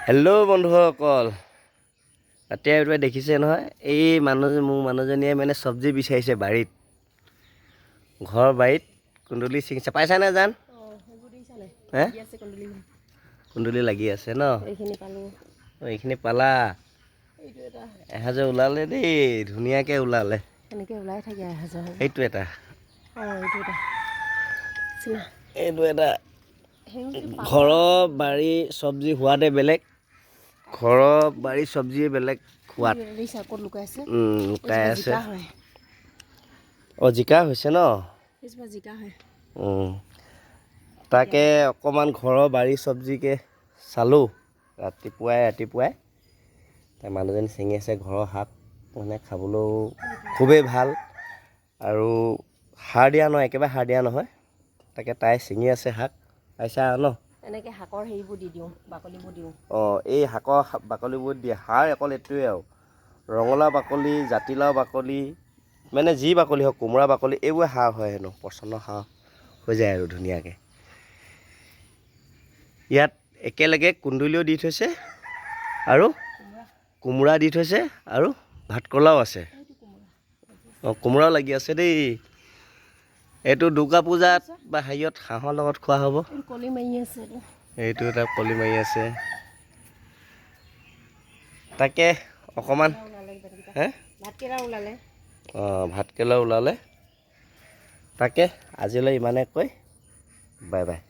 Hello' বন্ধুসকল, এতিয়া দেখিছে নহয়, এই মোৰ মানুহজনীয়ে মানে চব্জি বিচাৰিছে বাৰীত, ঘৰৰ বাৰীত কুন্দুলি ছিঙিছে। পাইছানে জান? হে কুন্দুলি লাগি আছে ন? এইখিনি পালা? এসাঁজে ওলালে দেই, ধুনীয়াকৈ ওলালে। এনেকৈ ওলাই থাকে এসাঁজৰ। এইটো এটা, এইটো এটা। ঘৰৰ বাৰী চব্জি সোৱাদে বেলেগ, ঘৰৰ বাৰী চব্জিয়ে বেলেগ সোৱাদ। লুকাই আছে। জিকা হৈছে ন? জিকা হয়। তাকে অকণমান ঘৰৰ বাৰী চব্জিকে চালোঁ ৰাতিপুৱাই। তাৰ মানুহজনী ছিঙি আছে ঘৰৰ শাক, মানে খাবলৈও খুবেই ভাল আৰু সাৰ দিয়া নহয়, একেবাৰে সাৰ দিয়া নহয়। তাকে তাই ছিঙি আছে শাক, পাইছা ন? এনেকৈ শাকৰ হেৰিবোৰ দি দিওঁ, বাকলিবোৰ দিওঁ। এই শাকৰ বাকলিবোৰ দিয়ে। সাৰ অকল এইটোৱে আৰু ৰঙালাও বাকলি, জাতিলাও বাকলি, মানে যি বাকলি হওক, কোমোৰা বাকলি, এইবোৰে সাৰ হয় হেনো, পচন্দৰ সাৰ হৈ যায় আৰু ধুনীয়াকৈ। ইয়াত একেলগে কুন্দুলিও দি থৈছে আৰু কোমোৰা দি থৈছে আৰু ভাতকৰলাও আছে। কোমোৰাও লাগি আছে দেই। এইটো দুৰ্গা পূজাত বা হেৰিয়ত হাঁহৰ লগত খোৱা হ'ব। কলি মাৰি আছে, এইটো এটা কলি মাৰি আছে। তাকে অকণমান ভাতকেৰেলা ওলালে। তাকে আজিলৈ ইমানে কৈ বাই বাই।